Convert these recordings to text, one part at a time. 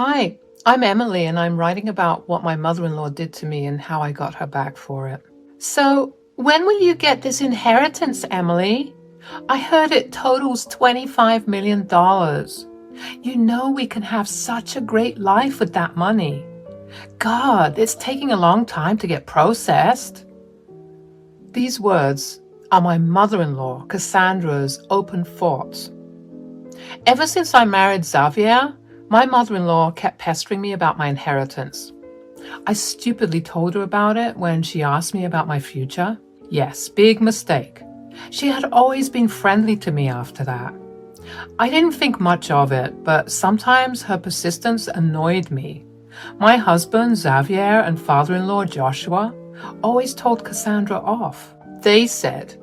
Hi, I'm Emily, and I'm writing about what my mother-in-law did to me and how I got her back for it. So, when will you get this inheritance, Emily? I heard it totals $25 million. You know we can have such a great life with that money. God, it's taking a long time to get processed. These words are my mother-in-law, Cassandra's open thoughts. Ever since I married Xavier, my mother-in-law kept pestering me about my inheritance. I stupidly told her about it when she asked me about my future. Yes, big mistake. She had always been friendly to me after that. I didn't think much of it, but sometimes her persistence annoyed me. My husband, Xavier, and father-in-law, Joshua, always told Cassandra off. They said,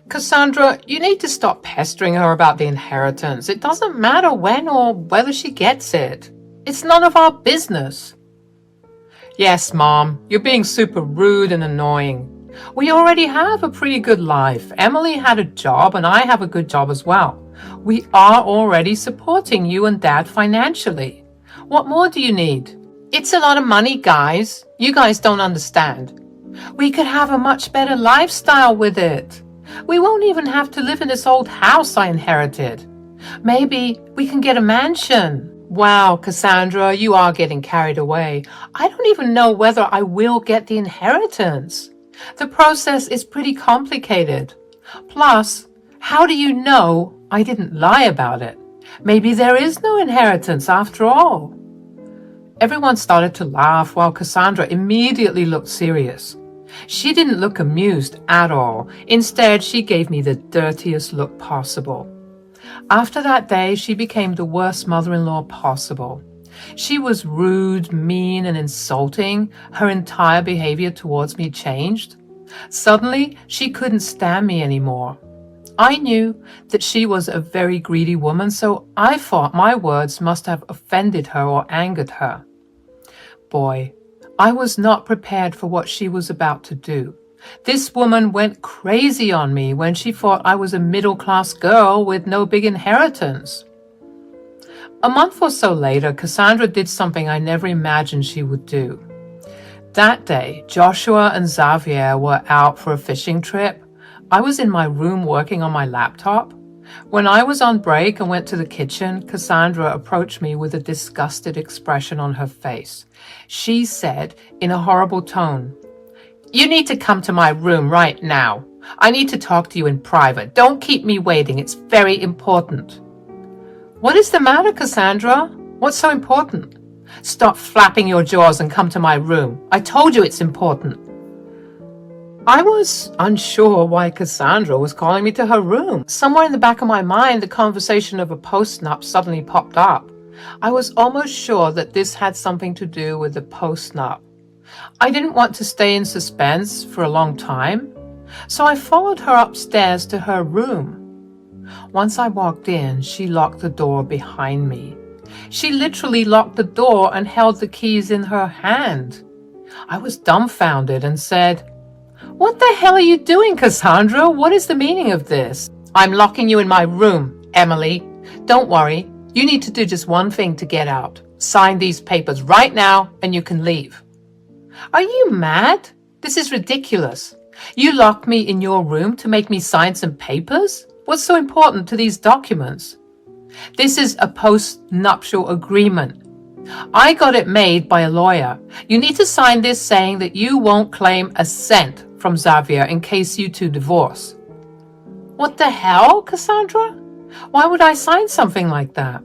"Cassandra, you need to stop pestering her about the inheritance. It doesn't matter when or whether she gets it. It's none of our business." Yes, Mom, you're being super rude and annoying. We already have a pretty good life. Emily had a job and I have a good job as well. We are already supporting you and Dad financially. What more do you need? It's a lot of money, guys. You guys don't understand. We could have a much better lifestyle with it. We won't even have to live in this old house I inherited. Maybe we can get a mansion. Wow, Cassandra, you are getting carried away. I don't even know whether I will get the inheritance. The process is pretty complicated. Plus, how do you know I didn't lie about it? Maybe there is no inheritance after all. Everyone started to laugh while Cassandra immediately looked serious. She didn't look amused at all. Instead, she gave me the dirtiest look possible. After that day, she became the worst mother-in-law possible. She was rude, mean, and insulting. Her entire behavior towards me changed. Suddenly, she couldn't stand me anymore. I knew that she was a very greedy woman, so I thought my words must have offended her or angered her. Boy, I was not prepared for what she was about to do. This woman went crazy on me when she thought I was a middle-class girl with no big inheritance. A month or so later, Cassandra did something I never imagined she would do. That day, Joshua and Xavier were out for a fishing trip. I was in my room working on my laptop. When I was on break and went to the kitchen, Cassandra approached me with a disgusted expression on her face. She said in a horrible tone, "You need to come to my room right now. I need to talk to you in private. Don't keep me waiting. It's very important." "What is the matter, Cassandra? What's so important?" "Stop flapping your jaws and come to my room. I told you it's important." I was unsure why Cassandra was calling me to her room. Somewhere in the back of my mind, the conversation of a postnup suddenly popped up. I was almost sure that this had something to do with the postnup. I didn't want to stay in suspense for a long time, so I followed her upstairs to her room. Once I walked in, she locked the door behind me. She literally locked the door and held the keys in her hand. I was dumbfounded and said, "What the hell are you doing, Cassandra? What is the meaning of this?" "I'm locking you in my room, Emily. Don't worry. You need to do just one thing to get out. Sign these papers right now and you can leave." "Are you mad? This is ridiculous. You locked me in your room to make me sign some papers? What's so important to these documents?" "This is a post-nuptial agreement. I got it made by a lawyer. You need to sign this saying that you won't claim a cent from Xavier in case you two divorce." "What the hell, Cassandra? Why would I sign something like that?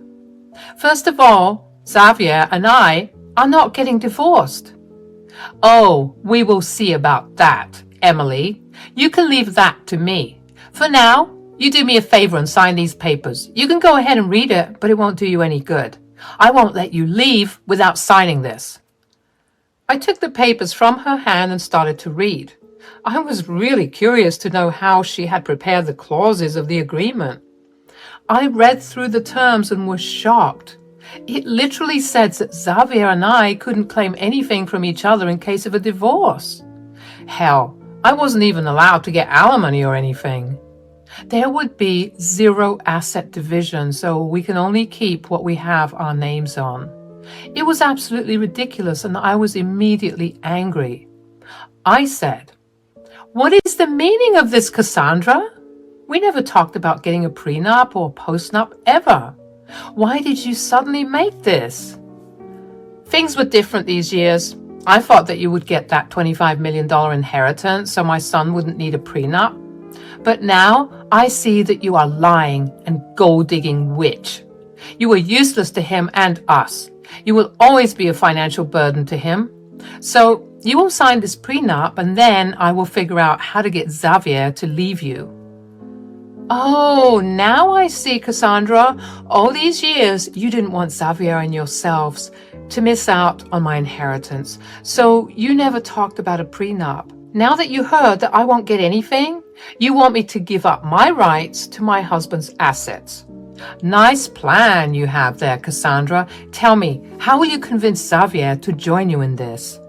First of all, Xavier and I are not getting divorced." "Oh, we will see about that, Emily. You can leave that to me. For now, you do me a favor and sign these papers. You can go ahead and read it, but it won't do you any good. I won't let you leave without signing this." I took the papers from her hand and started to read. I was really curious to know how she had prepared the clauses of the agreement. I read through the terms and was shocked. It literally said that Xavier and I couldn't claim anything from each other in case of a divorce. Hell, I wasn't even allowed to get alimony or anything. There would be 0 asset division, so we can only keep what we have our names on. It was absolutely ridiculous, and I was immediately angry. I said, "What is the meaning of this, Cassandra? We never talked about getting a prenup or postnup ever. Why did you suddenly make this?" Things were different these years. I thought that you would get that $25 million inheritance so my son wouldn't need a prenup. But now I see that you are lying and gold-digging witch. You were useless to him and us. You will always be a financial burden to him. So you will sign this prenup, and then I will figure out how to get Xavier to leave you. Oh, now I see, Cassandra. All these years, you didn't want Xavier and yourselves to miss out on my inheritance, so you never talked about a prenup. Now that you heard that I won't get anything, you want me to give up my rights to my husband's assets. Nice plan you have there, Cassandra. Tell me, how will you convince Xavier to join you in this?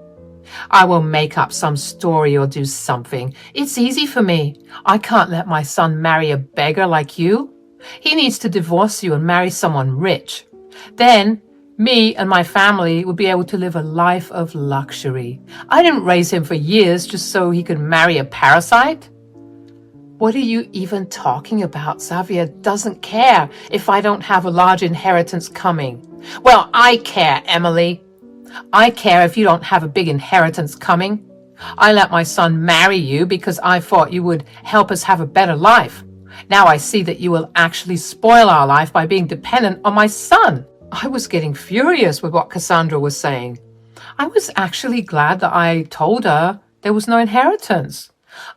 I will make up some story or do something. It's easy for me. I can't let my son marry a beggar like you. He needs to divorce you and marry someone rich. Then me and my family would be able to live a life of luxury. I didn't raise him for years just so he could marry a parasite. What are you even talking about? Xavier doesn't care if I don't have a large inheritance coming. Well, I care, Emily. I care if you don't have a big inheritance coming. I let my son marry you because I thought you would help us have a better life. Now I see that you will actually spoil our life by being dependent on my son. I was getting furious with what Cassandra was saying. I was actually glad that I told her there was no inheritance.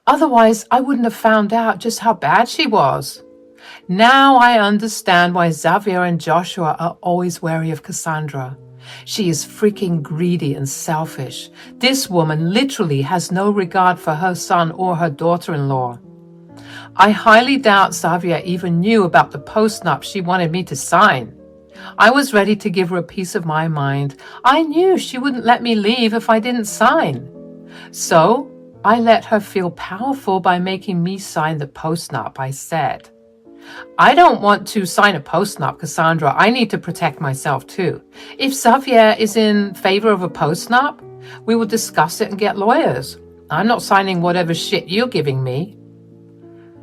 Otherwise, I wouldn't have found out just how bad she was. Now I understand why Xavier and Joshua are always wary of Cassandra. She is freaking greedy and selfish. This woman literally has no regard for her son or her daughter-in-law. I highly doubt Xavier even knew about the postnup she wanted me to sign. I was ready to give her a piece of my mind. I knew she wouldn't let me leave if I didn't sign. So I let her feel powerful by making me sign the postnup. I said, "I don't want to sign a postnup, Cassandra. I need to protect myself too. If Xavier is in favor of a postnup, we will discuss it and get lawyers. I'm not signing whatever shit you're giving me."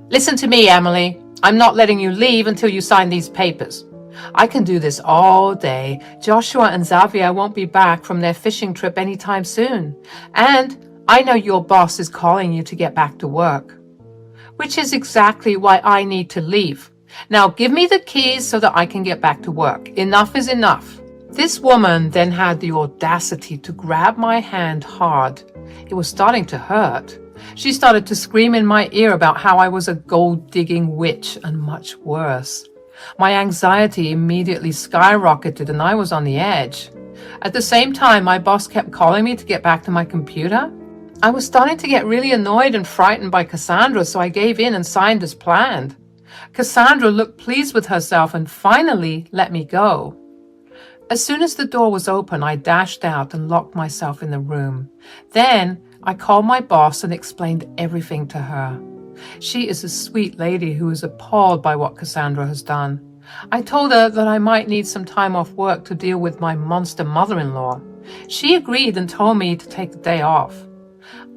Listen to me, Emily. I'm not letting you leave until you sign these papers. I can do this all day. Joshua and Xavier won't be back from their fishing trip anytime soon. And I know your boss is calling you to get back to work, which is exactly why I need to leave. Now give me the keys so that I can get back to work. Enough is enough. This woman then had the audacity to grab my hand hard. It was starting to hurt. She started to scream in my ear about how I was a gold-digging witch and much worse. My anxiety immediately skyrocketed and I was on the edge. At the same time, my boss kept calling me to get back to my computer. I was starting to get really annoyed and frightened by Cassandra, so I gave in and signed as planned. Cassandra looked pleased with herself and finally let me go. As soon as the door was open, I dashed out and locked myself in the room. Then I called my boss and explained everything to her. She is a sweet lady who is appalled by what Cassandra has done. I told her that I might need some time off work to deal with my monster mother-in-law. She agreed and told me to take the day off.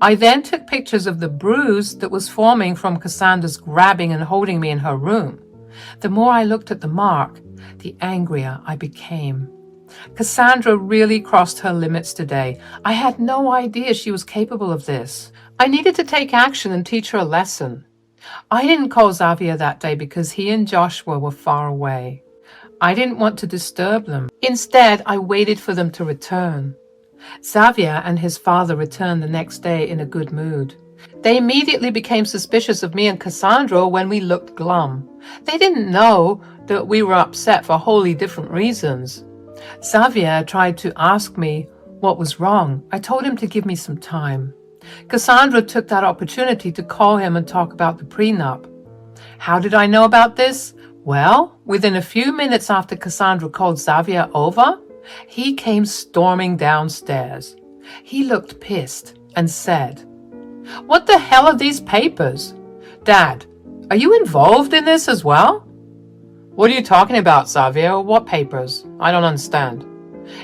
I then took pictures of the bruise that was forming from Cassandra's grabbing and holding me in her room. The more I looked at the mark, the angrier I became. Cassandra really crossed her limits today. I had no idea she was capable of this. I needed to take action and teach her a lesson. I didn't call Xavier that day because he and Joshua were far away. I didn't want to disturb them. Instead, I waited for them to return. Xavier and his father returned the next day in a good mood. They immediately became suspicious of me and Cassandra when we looked glum. They didn't know that we were upset for wholly different reasons. Xavier tried to ask me what was wrong. I told him to give me some time. Cassandra took that opportunity to call him and talk about the prenup. How did I know about this? Well, within a few minutes after Cassandra called Xavier over, he came storming downstairs. He looked pissed and said, "What the hell are these papers? Dad, are you involved in this as well?" "What are you talking about, Xavier? What papers? I don't understand."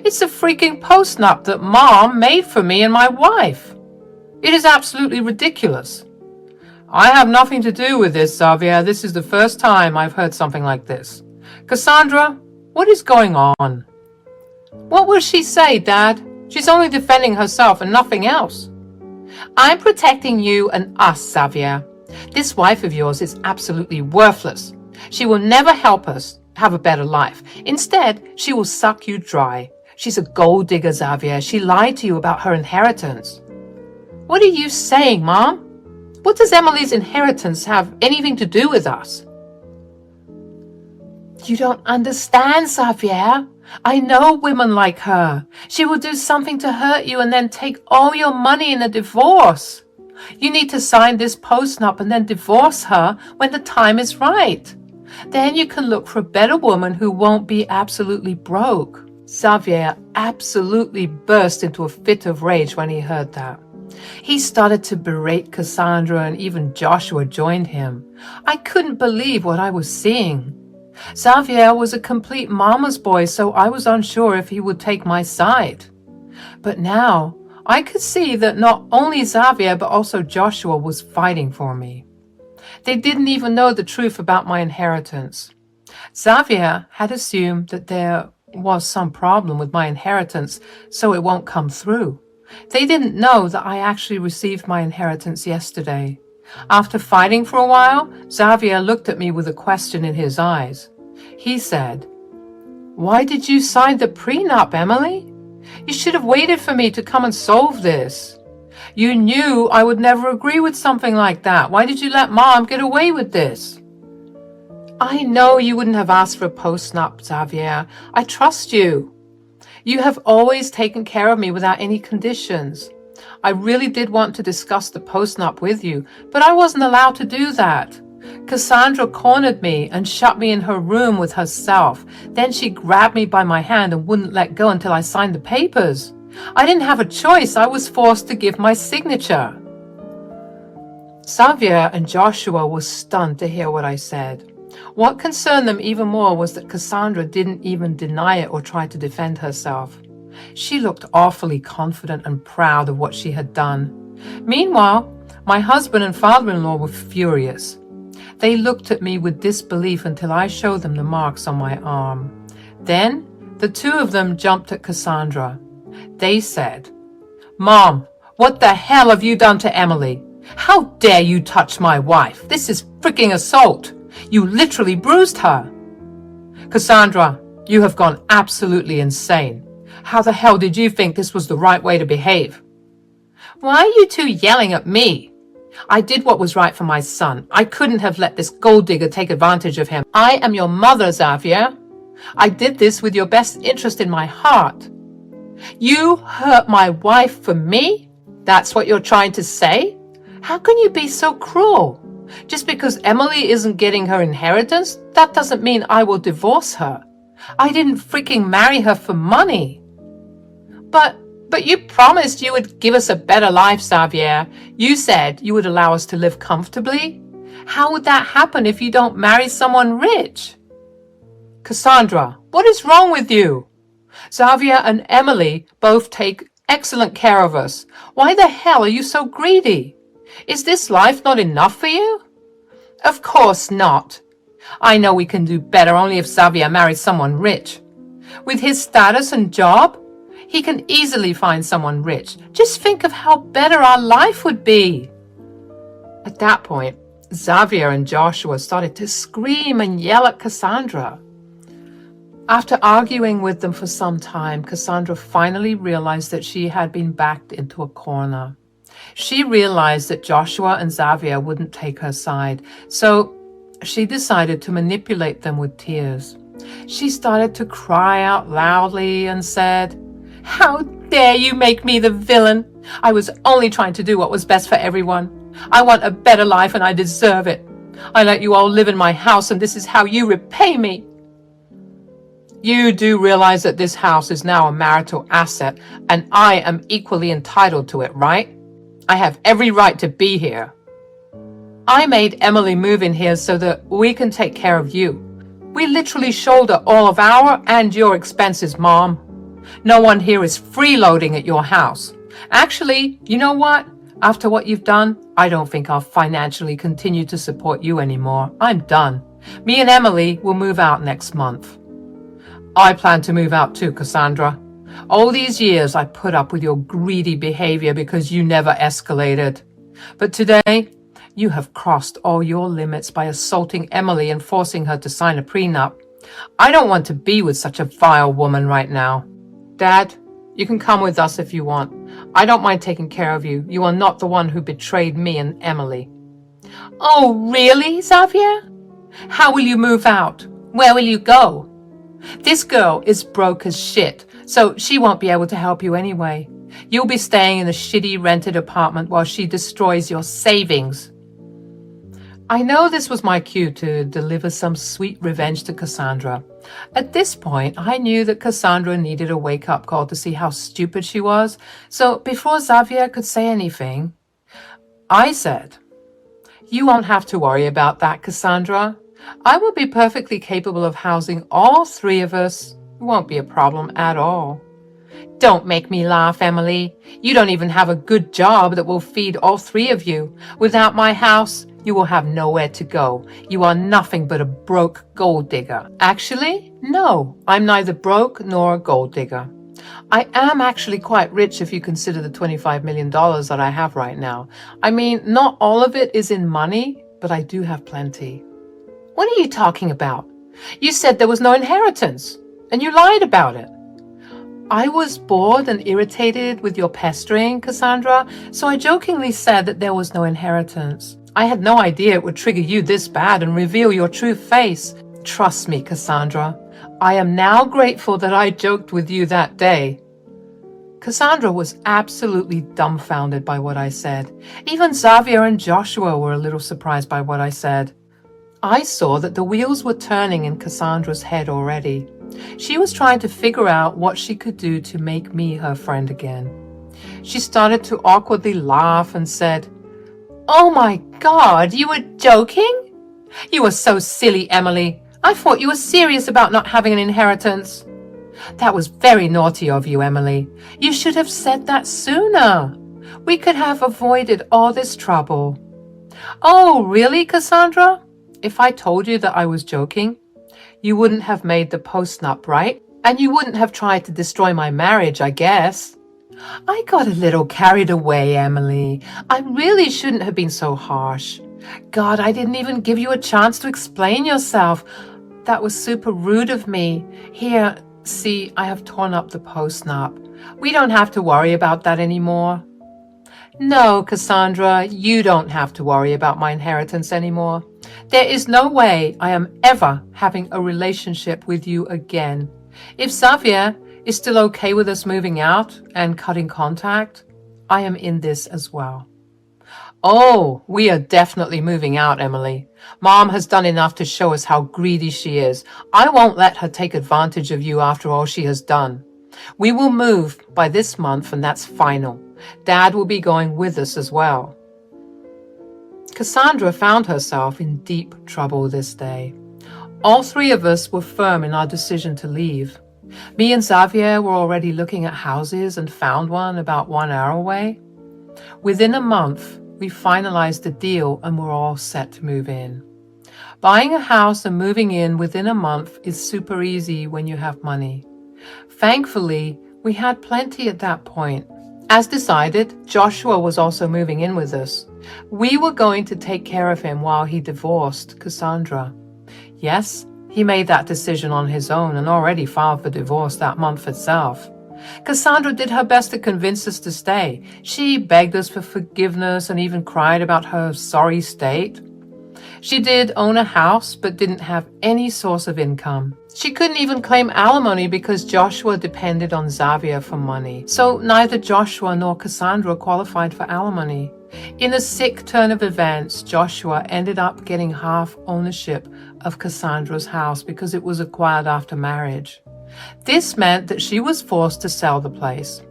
It's a freaking postnup that Mom made for me and my wife. It is absolutely ridiculous. I have nothing to do with this, Xavier. This is the first time I've heard something like this. Cassandra, what is going on? What will she say, Dad? She's only defending herself and nothing else. I'm protecting you and us, Xavier. This wife of yours is absolutely worthless. She will never help us have a better life. Instead, she will suck you dry. She's a gold digger, Xavier. She lied to you about her inheritance. What are you saying, Mom? What does Emily's inheritance have anything to do with us? You don't understand, Xavier. I know women like her. She will do something to hurt you and then take all your money in a divorce. You need to sign this postnup and then divorce her when the time is right. Then you can look for a better woman who won't be absolutely broke. Xavier absolutely burst into a fit of rage when he heard that. He started to berate Cassandra, and even Joshua joined him. I couldn't believe what I was seeing. Xavier was a complete mama's boy, so I was unsure if he would take my side. But now I could see that not only Xavier but also Joshua was fighting for me. They didn't even know the truth about my inheritance. Xavier had assumed that there was some problem with my inheritance, so it won't come through. They didn't know that I actually received my inheritance yesterday. After fighting for a while, Xavier looked at me with a question in his eyes. He said, "Why did you sign the prenup, Emily? You should have waited for me to come and solve this. You knew I would never agree with something like that. Why did you let Mom get away with this?" I know you wouldn't have asked for a postnup, Xavier. I trust you. You have always taken care of me without any conditions. I really did want to discuss the postnup with you, but I wasn't allowed to do that. Cassandra cornered me and shut me in her room with herself. Then she grabbed me by my hand and wouldn't let go until I signed the papers. I didn't have a choice. I was forced to give my signature. Xavier and Joshua were stunned to hear what I said. What concerned them even more was that Cassandra didn't even deny it or try to defend herself. She looked awfully confident and proud of what she had done. Meanwhile, my husband and father-in-law were furious. They looked at me with disbelief until I showed them the marks on my arm. Then, the two of them jumped at Cassandra. They said, "Mom, what the hell have you done to Emily? How dare you touch my wife? This is freaking assault. You literally bruised her. Cassandra, you have gone absolutely insane. How the hell did you think this was the right way to behave? Why are you two yelling at me? I did what was right for my son. I couldn't have let this gold digger take advantage of him. I am your mother, Xavier. I did this with your best interest in my heart. You hurt my wife for me? That's what you're trying to say? How can you be so cruel? Just because Emily isn't getting her inheritance, that doesn't mean I will divorce her. I didn't freaking marry her for money." But you promised you would give us a better life, Xavier. You said you would allow us to live comfortably. How would that happen if you don't marry someone rich? Cassandra, what is wrong with you? Xavier and Emily both take excellent care of us. Why the hell are you so greedy? Is this life not enough for you? Of course not. I know we can do better only if Xavier marries someone rich. With his status and job, he can easily find someone rich. Just think of how better our life would be. At that point, Xavier and Joshua started to scream and yell at Cassandra. After arguing with them for some time, Cassandra finally realized that she had been backed into a corner. She realized that Joshua and Xavier wouldn't take her side, so she decided to manipulate them with tears. She started to cry out loudly and said, "How dare you make me the villain? I was only trying to do what was best for everyone. I want a better life and I deserve it. I let you all live in my house and this is how you repay me. You do realize that this house is now a marital asset and I am equally entitled to it, right? I have every right to be here. I made Emily move in here so that we can take care of you. We literally shoulder all of our and your expenses, Mom. No one here is freeloading at your house. Actually, you know what? After what you've done, I don't think I'll financially continue to support you anymore. I'm done. Me and Emily will move out next month. I plan to move out too, Cassandra. All these years I put up with your greedy behavior because you never escalated. But today, you have crossed all your limits by assaulting Emily and forcing her to sign a prenup. I don't want to be with such a vile woman right now. Dad, you can come with us if you want. I don't mind taking care of you. You are not the one who betrayed me and Emily. Oh, really, Xavier? How will you move out? Where will you go? This girl is broke as shit, so she won't be able to help you anyway. You'll be staying in a shitty rented apartment while she destroys your savings. I know this was my cue to deliver some sweet revenge to Cassandra. At this point, I knew that Cassandra needed a wake-up call to see how stupid she was, so before Xavier could say anything, I said, "You won't have to worry about that, Cassandra. I will be perfectly capable of housing all three of us. It won't be a problem at all." Don't make me laugh, Emily. You don't even have a good job that will feed all three of you. Without my house, you will have nowhere to go. You are nothing but a broke gold digger. Actually, no, I'm neither broke nor a gold digger. I am actually quite rich if you consider the $25 million that I have right now. I mean, not all of it is in money, but I do have plenty. What are you talking about? You said there was no inheritance, and you lied about it. I was bored and irritated with your pestering, Cassandra, so I jokingly said that there was no inheritance. I had no idea it would trigger you this bad and reveal your true face. Trust me, Cassandra. I am now grateful that I joked with you that day. Cassandra was absolutely dumbfounded by what I said. Even Xavier and Joshua were a little surprised by what I said. I saw that the wheels were turning in Cassandra's head already. She was trying to figure out what she could do to make me her friend again. She started to awkwardly laugh and said, "Oh my God, you were joking? You were so silly, Emily. I thought you were serious about not having an inheritance." "That was very naughty of you, Emily. You should have said that sooner. We could have avoided all this trouble." "Oh, really, Cassandra? If I told you that I was joking, you wouldn't have made the postnup, right? And you wouldn't have tried to destroy my marriage, I guess." I got a little carried away, Emily. I really shouldn't have been so harsh. God, I didn't even give you a chance to explain yourself. That was super rude of me. Here, see, I have torn up the postnup. We don't have to worry about that anymore. No, Cassandra, you don't have to worry about my inheritance anymore. There is no way I am ever having a relationship with you again. If Xavier is still okay with us moving out and cutting contact, I am in this as well. Oh, we are definitely moving out, Emily. Mom has done enough to show us how greedy she is. I won't let her take advantage of you after all she has done. We will move by this month, and that's final. Dad will be going with us as well. Cassandra found herself in deep trouble this day. All three of us were firm in our decision to leave. Me and Xavier were already looking at houses and found one about 1 hour away. Within a month, we finalized the deal and were all set to move in. Buying a house and moving in within a month is super easy when you have money. Thankfully, we had plenty at that point. As decided, Joshua was also moving in with us. We were going to take care of him while he divorced Cassandra. Yes, he made that decision on his own and already filed for divorce that month itself. Cassandra did her best to convince us to stay. She begged us for forgiveness and even cried about her sorry state. She did own a house but didn't have any source of income. She couldn't even claim alimony because Joshua depended on Xavier for money. So neither Joshua nor Cassandra qualified for alimony. In a sick turn of events, Joshua ended up getting half ownership of Cassandra's house because it was acquired after marriage. This meant that she was forced to sell the place.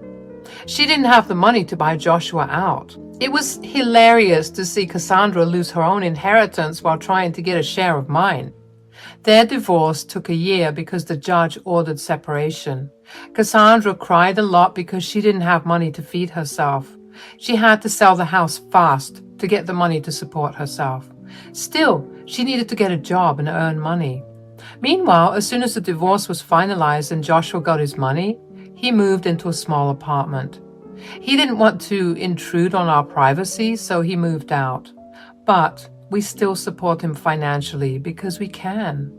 She didn't have the money to buy Joshua out. It was hilarious to see Cassandra lose her own inheritance while trying to get a share of mine. Their divorce took a year because the judge ordered separation. Cassandra cried a lot because she didn't have money to feed herself. She had to sell the house fast to get the money to support herself. Still, she needed to get a job and earn money. Meanwhile, as soon as the divorce was finalized and Joshua got his money, he moved into a small apartment. He didn't want to intrude on our privacy, so he moved out. But we still support him financially because we can.